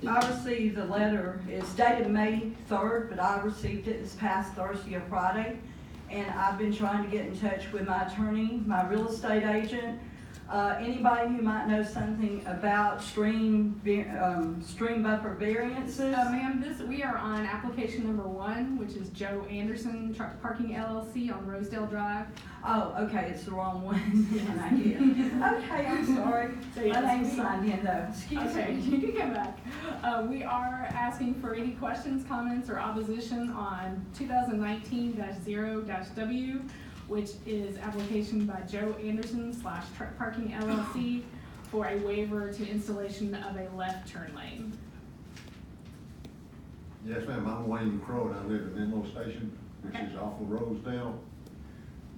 I received the letter, it's dated May 3rd, but I received it this past Thursday or Friday. And I've been trying to get in touch with my attorney, my real estate agent, anybody who might know something about stream buffer variances. Ma'am, we are on application number 1, which is Joe Anderson Truck Parking LLC on Rosedale Drive. Oh, okay, it's the wrong one. Okay, I'm sorry. My name's signed in though. Excuse Okay, me. you can come back. We are asking for any questions, comments, or opposition on 2019-0-W, which is application by Joe Anderson / Truck Parking LLC for a waiver to installation of a left turn lane. Yes, ma'am, I'm Wayne Crow, and I live in Menlow Station, which Okay. is off of Rosedale.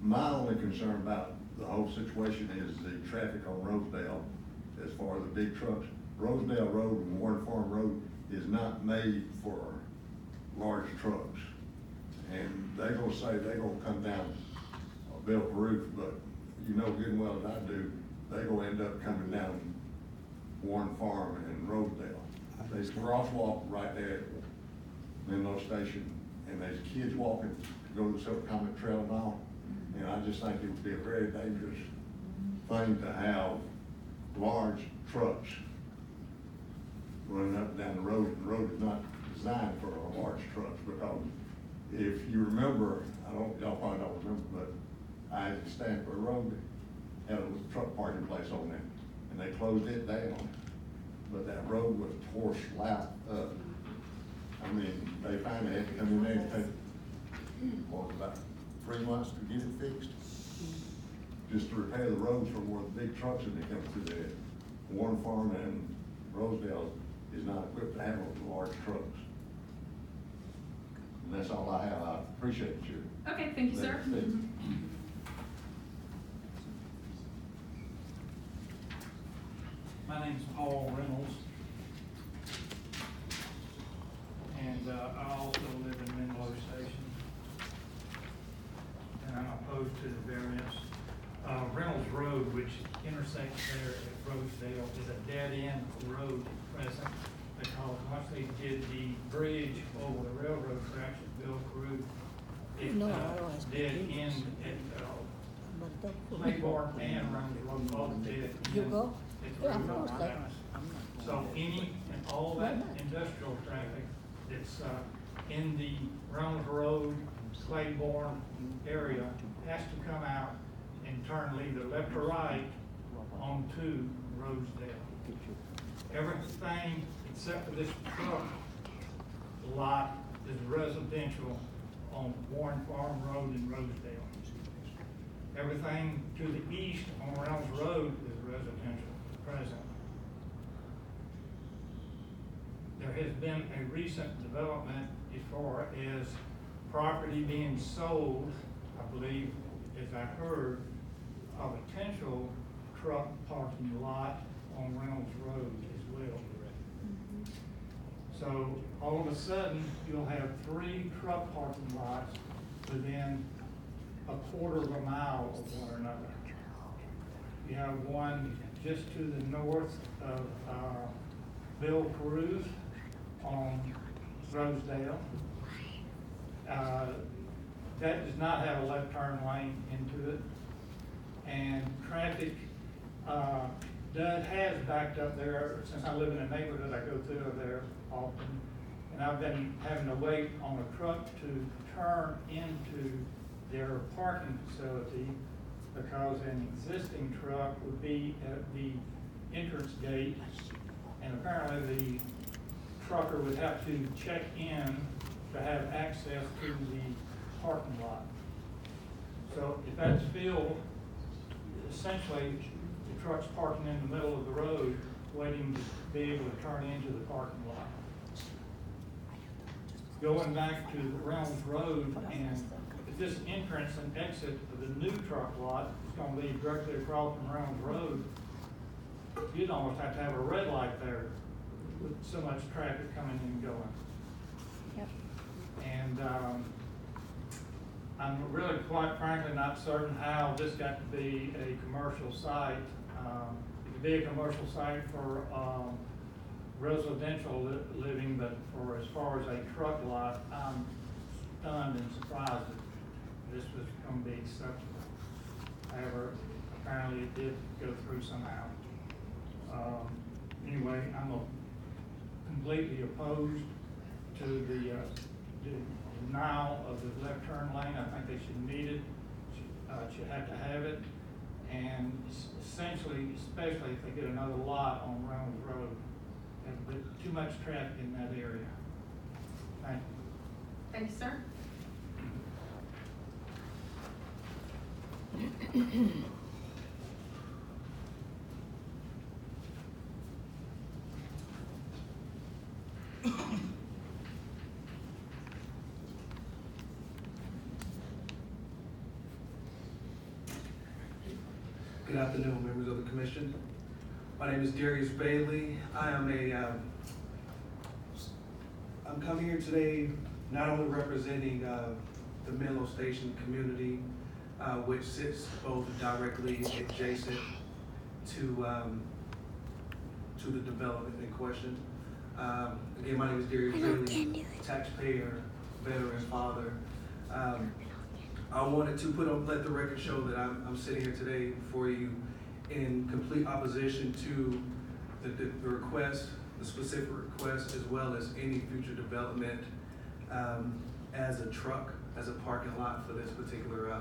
My only concern about the whole situation is the traffic on Rosedale as far as the big trucks. Rosedale Road and Warren Farm Road is not made for large trucks. And they're gonna say they're gonna come down a Bell roof, but you know good and well as I do, they're gonna end up coming down Warren Farm and Rosedale. There's a crosswalk right there at Menlow Station, and there's kids walking to go to the Silver Comet Trail and all. And I just think it would be a very dangerous thing to have large trucks running up and down the road. And the road is not designed for large trucks, because if you remember, y'all probably don't remember, but Isaac Stanford Road had a truck parking place on it, and they closed it down. But that road was tore slap up. I mean, they finally had to come in there and take, about 3 months to get it fixed, just to repair the roads from where the big trucks that they come through there. Warren Farm and Rosedale is not equipped to handle the large trucks. And that's all I have. I appreciate you. Okay, thank you, sir. My name's Paul Reynolds, and I also live in Menlow Station, and I'm opposed to the variance. Reynolds Road, which intersects there at Rosedale, is a dead-end road present, because once they did the bridge over the railroad tracks at Bill Crew, it dead end at Claiborne and Reynolds Road, both dead ends. It's a road house. So any and all that industrial traffic that's in the Reynolds Road, Claiborne area has to come out and turn either left or right onto Rosedale. Everything except for this truck lot is residential on Warren Farm Road in Rosedale. Everything to the east on Reynolds Road is residential present. There has been a recent development as far as property being sold, I believe, as I heard, a potential truck parking lot on Reynolds Road as well. So all of a sudden, you'll have 3 truck parking lots within a quarter of a mile of one another. You have one just to the north of Bill Cruz on Rosedale. That does not have a left turn lane into it. And traffic has backed up there. Since I live in a neighborhood, I go through there often. And I've been having to wait on a truck to turn into their parking facility, because an existing truck would be at the entrance gate, and apparently the trucker would have to check in to have access to the parking lot. So if that's filled, essentially the truck's parking in the middle of the road, waiting to be able to turn into the parking lot. Going back to the Reynolds Road, and this entrance and exit of the new truck lot is going to lead directly across from Reynolds Road, you'd almost have to have a red light there with so much traffic coming and going. Yep. And I'm really, quite frankly, not certain how this got to be a commercial site. It could be a commercial site for residential living, but for as far as a truck lot, I'm stunned and surprised that this was gonna be acceptable. However, apparently it did go through somehow. Anyway, I'm completely opposed to the denial of the left turn lane. I think they should need it, should have to have it. And essentially, especially if they get another lot on Reynolds Road, there's too much traffic in that area. Thank you. Thank you, sir. Good afternoon, members of the commission. My name is Darius Bailey. I'm coming here today not only representing the Menlow Station community, which sits both directly adjacent to the development in question. Again, my name is Darius Bailey, taxpayer, veteran, father. I wanted to let the record show that I'm sitting here today before you in complete opposition to the request, the specific request, as well as any future development as a parking lot for this particular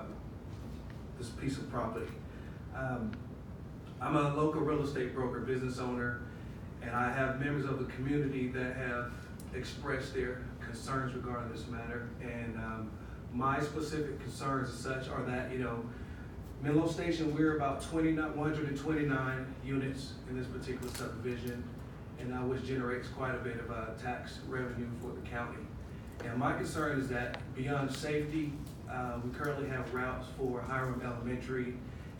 this piece of property. I'm a local real estate broker, business owner, and I have members of the community that have expressed their concerns regarding this matter. And my specific concerns as such are that, Menlow Station, we're about 129 units in this particular subdivision, and which generates quite a bit of tax revenue for the county. And my concern is that beyond safety, we currently have routes for Hiram Elementary,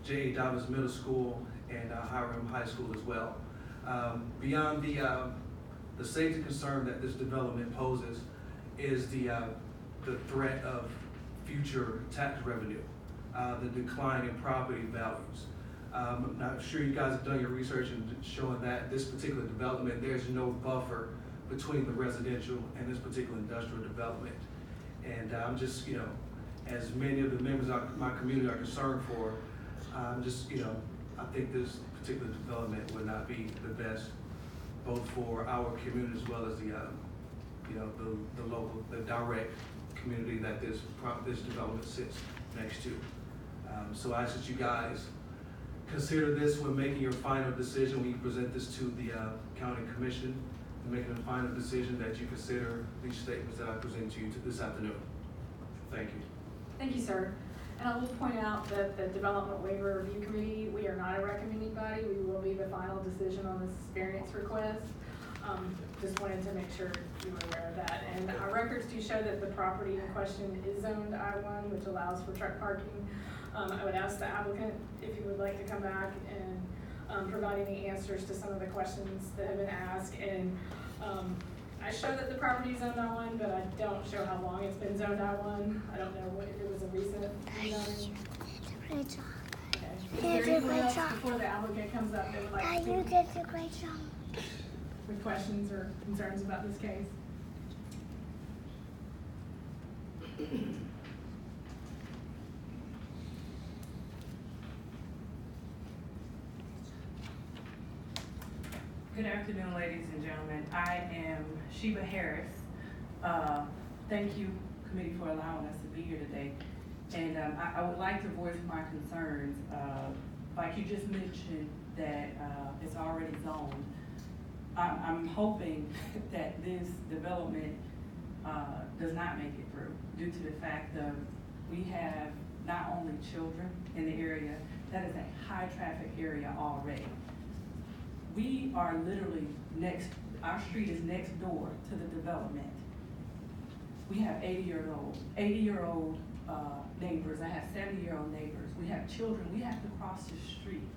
J.A. Dobbins Middle School, and Hiram High School as well. Beyond the safety concern that this development poses is the threat of future tax revenue, the decline in property values. I'm not sure you guys have done your research and showing that this particular development, there's no buffer between the residential and this particular industrial development. And I'm just, as many of the members of my community are concerned for, I think this particular development would not be the best, both for our community as well as the local, the direct community that this development sits next to. So I ask that you guys consider this when making your final decision, when you present this to the county commission, and making a final decision that you consider these statements that I present to you this afternoon. Thank you. Thank you, sir. And I will point out that the Development Waiver Review Committee, we are not a recommending body. We will be the final decision on this variance request. Just wanted to make sure you were aware of that. And our records do show that the property in question is zoned I-1, which allows for truck parking. I would ask the applicant if he would like to come back and provide any answers to some of the questions that have been asked. And I show that the property is zoned I-1, but I don't show how long it's been zoned I-1. I don't know if it was a recent rezoning. Great job. Okay. Is there anyone else before the applicant comes up that would like to You speak did a great job. with questions or concerns about this case? Good afternoon, ladies and gentlemen. I am Sheba Harris. Thank you, committee, for allowing us to be here today. And I would like to voice my concerns. Like you just mentioned that it's already zoned. I'm hoping that this development does not make it through due to the fact that we have not only children in the area, that is a high traffic area already. We are literally our street is next door to the development. We have 80-year-old neighbors. I have 70-year-old neighbors. We have children. We have to cross the street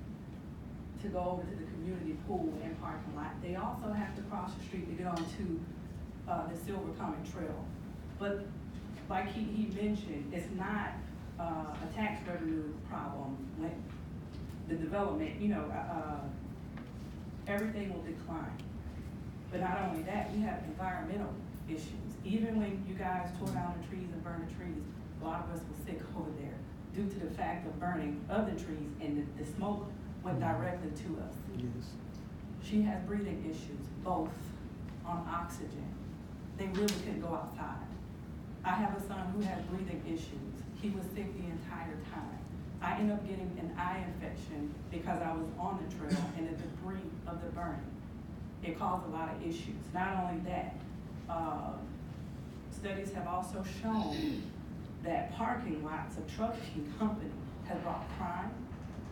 to go over to the community pool and parking lot. They also have to cross the street to get onto the Silver Common Trail. But like he mentioned, it's not a tax revenue problem when the development, everything will decline. But not only that, we have environmental issues. Even when you guys tore down the trees and burned the trees, a lot of us were sick over there due to the fact of burning of the trees, and the smoke went directly to us. Yes. She has breathing issues, both on oxygen. They really couldn't go outside. I have a son who has breathing issues. He was sick the entire time. I ended up getting an eye infection because I was on the trail and the debris of the burning. It caused a lot of issues. Not only that, studies have also shown that parking lots of trucking companies have brought crime,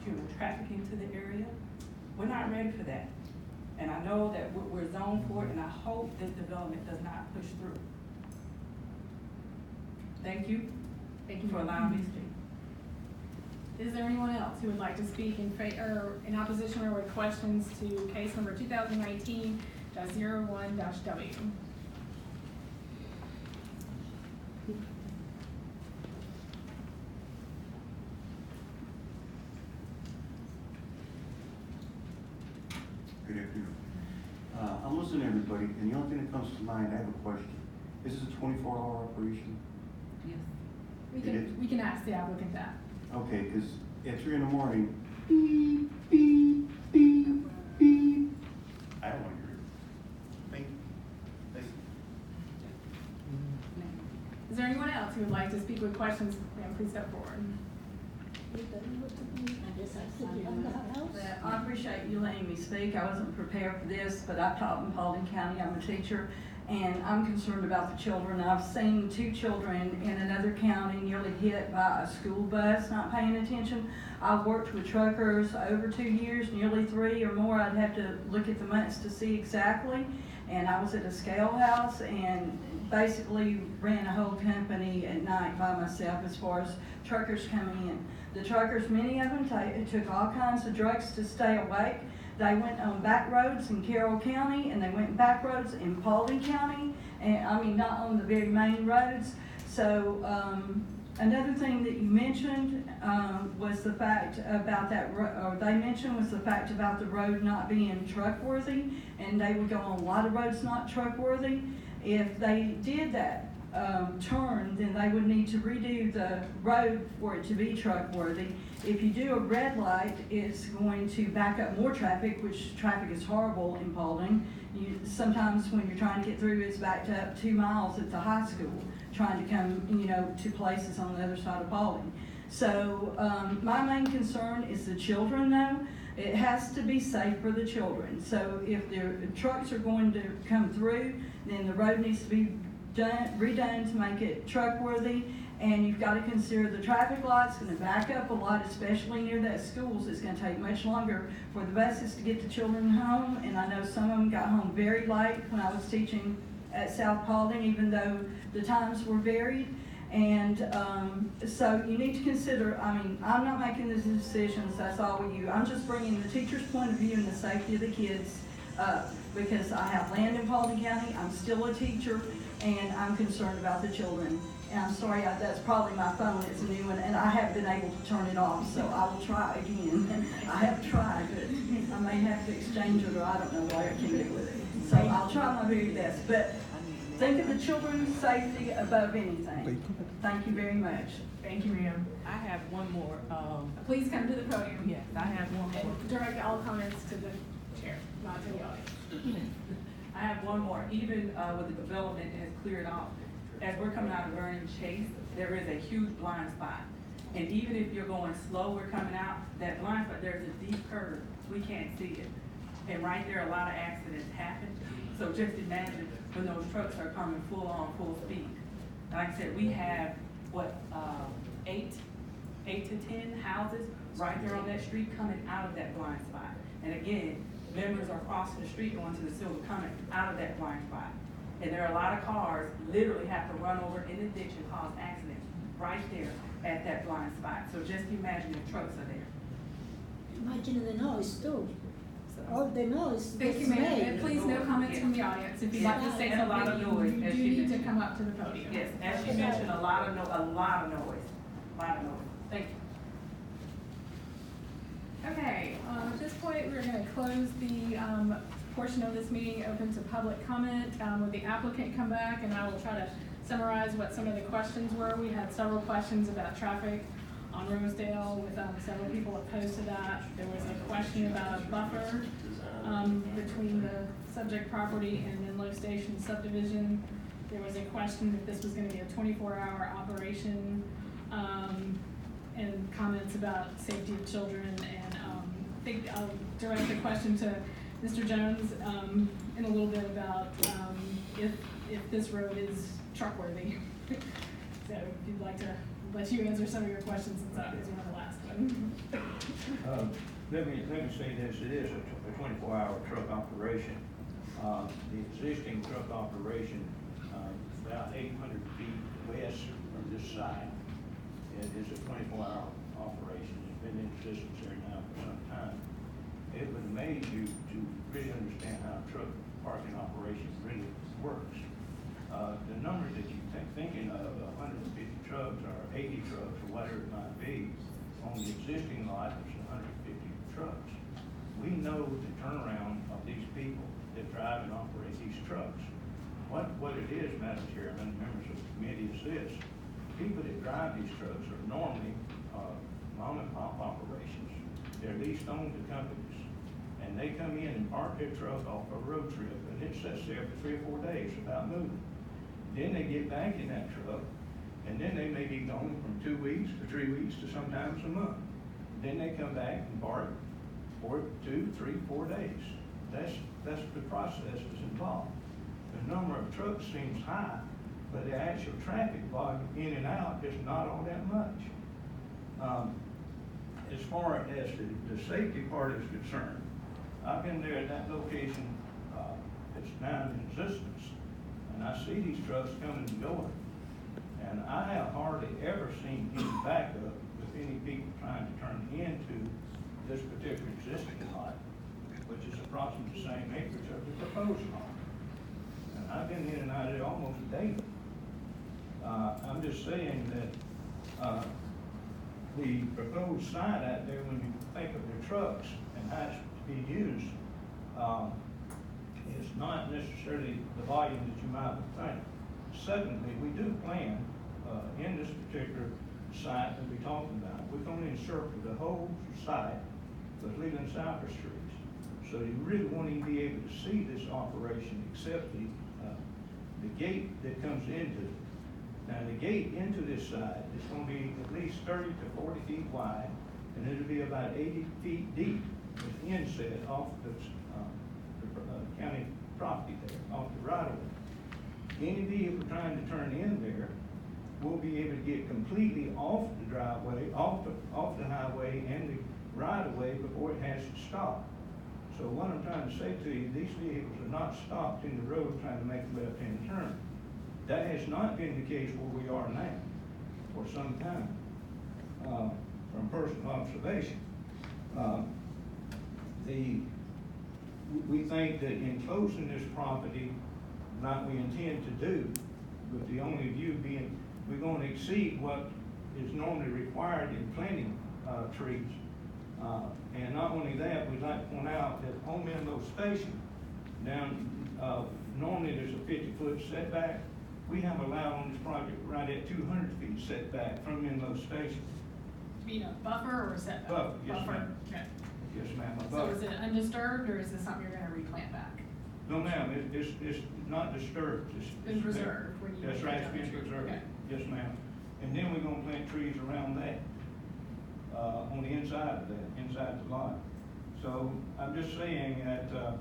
human trafficking to the area. We're not ready for that. And I know that we're zoned for it, and I hope this development does not push through. Thank you. Thank you For allowing me to speak. Is there anyone else who would like to speak in favor, in opposition or with questions to case number 2019-01-W? Good afternoon. I'm listening to everybody, and the only thing that comes to mind, I have a question. Is this a 24-hour operation? Yes. We can ask the applicant that. Okay, because at 3 in the morning, beep, beep, beep, beep. I don't want to hear it. Thank you. Is there anyone else who would like to speak with questions? Ma'am, please step forward. I appreciate you letting me speak. I wasn't prepared for this, but I've taught in Paulding County. I'm a teacher, and I'm concerned about the children. I've seen 2 children in another county nearly hit by a school bus not paying attention. I've worked with truckers over 2 years, nearly 3 or more. I'd have to look at the months to see exactly. And I was at a scale house and basically ran a whole company at night by myself as far as truckers coming in. The truckers, many of them took all kinds of drugs to stay awake. They went on back roads in Carroll County, and they went back roads in Paulding County, and I mean, not on the very main roads. So another thing that you mentioned was the fact about that, or they mentioned was the fact about the road not being truckworthy, and they would go on a lot of roads not truckworthy. If they did that turn, then they would need to redo the road for it to be truckworthy. If you do a red light, it's going to back up more traffic, which traffic is horrible in Paulding. Sometimes when you're trying to get through, it's backed up 2 miles at the high school, trying to come, to places on the other side of Paulding. So my main concern is the children, though. It has to be safe for the children. So if the trucks are going to come through, then the road needs to be redone to make it truck-worthy. And you've got to consider the traffic lights going to back up a lot, especially near that schools. It's going to take much longer for the buses to get the children home. And I know some of them got home very late when I was teaching at South Paulding, even though the times were varied. And so you need to consider, I'm not making the decisions, that's all with you. I'm just bringing the teacher's point of view and the safety of the kids up, because I have land in Paulding County, I'm still a teacher, and I'm concerned about the children. And I'm sorry, that's probably my phone, it's a new one, and I haven't been able to turn it off, so I will try again. I have tried, but I may have to exchange it, or I don't know what I can do with it. So I'll try my very best, but think of the children's safety above anything. Thank you very much. Thank you, ma'am. I have one more, Please come to the podium. yes, I have one more. And direct all comments to the chair, not to the audience. I have one more. Even with the development has cleared off, as we're coming out of Vernon Chase, there is a huge blind spot. And even if you're going slow, we're coming out, that blind spot, there's a deep curve. We can't see it. And right there, a lot of accidents happen. So just imagine when those trucks are coming full speed. Like I said, we have, 8 to 10 houses right there on that street coming out of that blind spot. And again, members are crossing the street going to the silver coming out of that blind spot. And there are a lot of cars literally have to run over in the ditch and cause accidents right there at that blind spot. So just imagine if trucks are there. Imagine the noise too. So, All the noise. Thank you, ma'am. And please, no comments from the audience. If you'd like to say And a lot of something, noise, you as do she need to mentioned. come up to the podium. yes, as she mentioned, a lot of noise. Thank you. Okay, at this point, we're gonna close the portion of this meeting open to public comment. Would the applicant come back, and I will try to summarize what some of the questions were. We had several questions about traffic on Rosedale with several people opposed to that. There was a question about a buffer between the subject property and Menlow Station Subdivision. There was a question if this was gonna be a 24-hour operation, and comments about safety of children. And I think I'll direct the question to Mr. Jones in a little bit about if this road is truck-worthy. So if you'd like to let you answer some of your questions, since that was one of the last one. Let me say this, it is a 24-hour truck operation. The existing truck operation, about 800 feet west from this site, it is a 24-hour operation. It's been in existence there now for some time. It would amaze you to really understand how a truck parking operation really works. The numbers that you're thinking of, 150 trucks or 80 trucks or whatever it might be, on the existing lot, there's 150 trucks. We know the turnaround of these people that drive and operate these trucks. What it is, Madam Chairman, members of the committee, is this. People that drive these trucks are normally mom and pop operations. They're leased on to companies. And they come in and park their truck off a road trip, and it sits there for 3 or 4 days without moving. Then they get back in that truck, and then they may be gone from 2 weeks to 3 weeks to sometimes a month. Then they come back and park for 2, 3, 4 days. That's the process that's involved. The number of trucks seems high, but the actual traffic volume in and out is not all that much. As far as the safety part is concerned, I've been there at that location, it's now in existence, and I see these trucks coming and going. And I have hardly ever seen any backup with any people trying to turn into this particular existing lot, which is approximately the same acreage of the proposed lot. And I've been in and out of it almost daily. I'm just saying that the proposed site out there, when you think of the trucks and how it's to be used, is not necessarily the volume that you might think. Secondly, we do plan in this particular site that we're talking about, we're going to encircle the whole site with Leland cypress trees. So you really won't even be able to see this operation except the gate that comes into it. Now the gate into this site is going to be at least 30 to 40 feet wide, and it'll be about 80 feet deep with inset off the county property there, off the right of way. Any vehicle trying to turn in there will be able to get completely off the driveway, off the highway and the right of way before it has to stop. So what I'm trying to say to you, these vehicles are not stopped in the road trying to make a left-hand turn. That has not been the case where we are now for some time, from personal observation. We think that in closing this property, like we intend to do, with the only view being we're going to exceed what is normally required in planting trees. And not only that, we'd like to point out that on Menlow Station, normally there's a 50-foot setback. We have allowed on this project right at 200 feet setback from Menlow Station. You know, buffer or setback? Buffer, yes, ma'am. Okay. Yes, ma'am. So is it undisturbed, or is this something you're gonna replant back? No, ma'am, it's not disturbed. It's Been preserved when you. That's right, it's been tree. preserved. Okay. Yes, ma'am. And then we're gonna plant trees around that, on the inside of that, inside the lot. So I'm just saying that,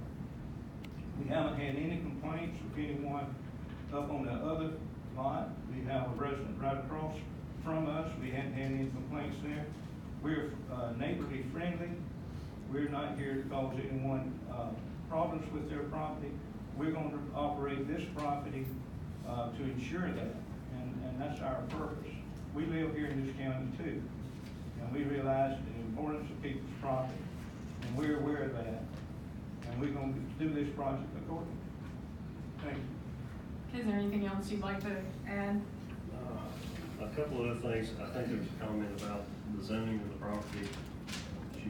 we haven't had any complaints with anyone up on the other lot. We have a resident right across from us. We haven't had any complaints there. We're neighborly friendly. We're not here to cause anyone problems with their property. We're going to operate this property to ensure that, and that's our purpose. We live here in this county too, and we realize the importance of people's property, and we're aware of that, and we're going to do this project accordingly. Thank you. Okay, is there anything else you'd like to add? A couple of other things. I think there was a comment about the zoning of the property.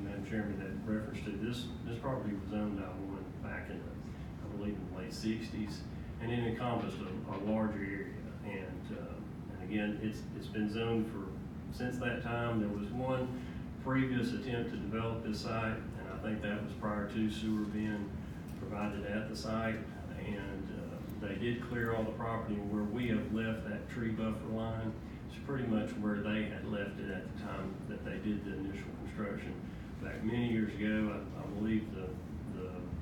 Madam Chairman, that reference to this property was owned by one back back in the, I believe, in the late sixties, and it encompassed a larger area. And again, it's been zoned since that time. There was one previous attempt to develop this site, and I think that was prior to sewer being provided at the site. And they did clear all the property, and where we have left that tree buffer line, it's pretty much where they had left it at the time that they did the initial construction. Back many years ago, I believe the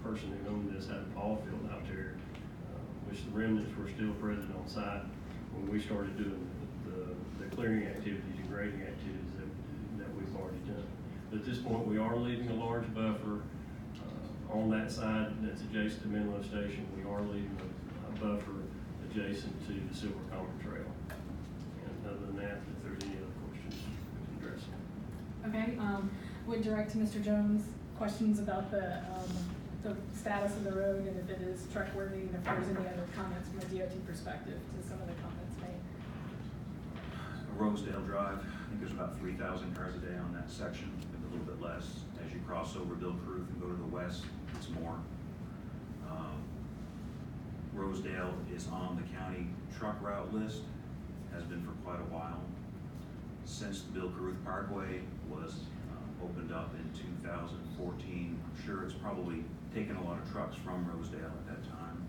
person who owned this had a ball field out there, which the remnants were still present on site when we started doing the clearing activities and grading activities that we've already done. But at this point, we are leaving a large buffer on that side that's adjacent to Menlow Station. We are leaving a buffer adjacent to the Silver Common Trail. And other than that, if there's any other questions, we can address them. Okay, would direct to Mr. Jones questions about the status of the road and if it is truckworthy, and if there's any other comments from a DOT perspective to some of the comments made. Rosedale Drive, I think there's about 3,000 cars a day on that section, maybe a little bit less. As you cross over Bill Caruth and go to the west, it's more. Rosedale is on the county truck route list, has been for quite a while. Since the Bill Caruth Parkway was opened up in 2014, I'm sure it's probably taken a lot of trucks from Rosedale at that time.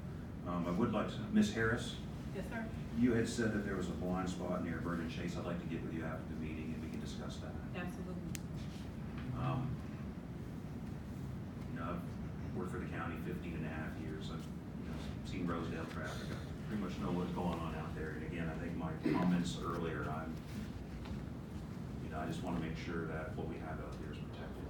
I would like to, Ms. Harris? Yes, sir. You had said that there was a blind spot near Vernon Chase. I'd like to get with you after the meeting and we can discuss that. Absolutely. I've worked for the county 15 and a half years. I've seen Rosedale traffic. I pretty much know what's going on out there. And again, I think my comments earlier, I just want to make sure that what we have out there is protected.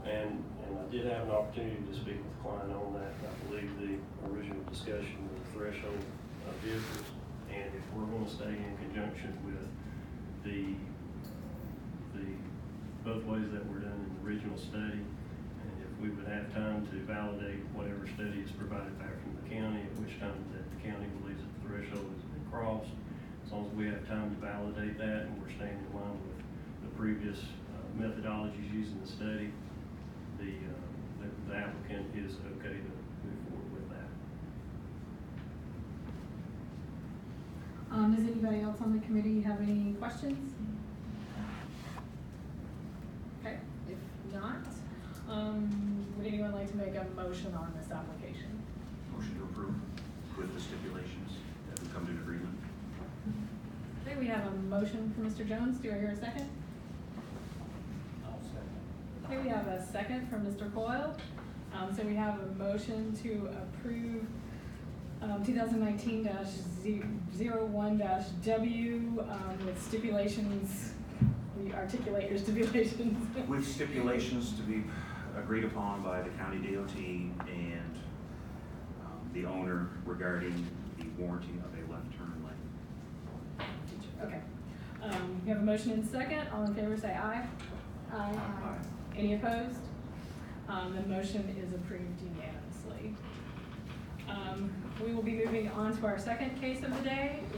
And I did have an opportunity to speak with the client on that. I believe the original discussion was the threshold of vehicles. And if we're going to stay in conjunction with the both ways that were done in the original study, and if we would have time to validate whatever study is provided back from the county, at which time that the county believes that the threshold has been crossed, as long as we have time to validate that and we're staying in line with the previous methodologies used in the study, the applicant is okay to move forward with that. Does anybody else on the committee have any questions? Okay, if not, would anyone like to make a motion on this application? Motion to approve with the stipulations that we come to an agreement. Okay, we have a motion from Mr. Jones. Do I hear a second? I'll second. Okay, we have a second from Mr. Coyle. So we have a motion to approve 2019-01-W with stipulations. Will you articulate your stipulations? With stipulations to be agreed upon by the county DOT and the owner regarding the warranty of a left turn lane. Okay. We have a motion and a second. All in favor say aye. Aye. Aye. Any opposed? The motion is approved unanimously. We will be moving on to our second case of the day.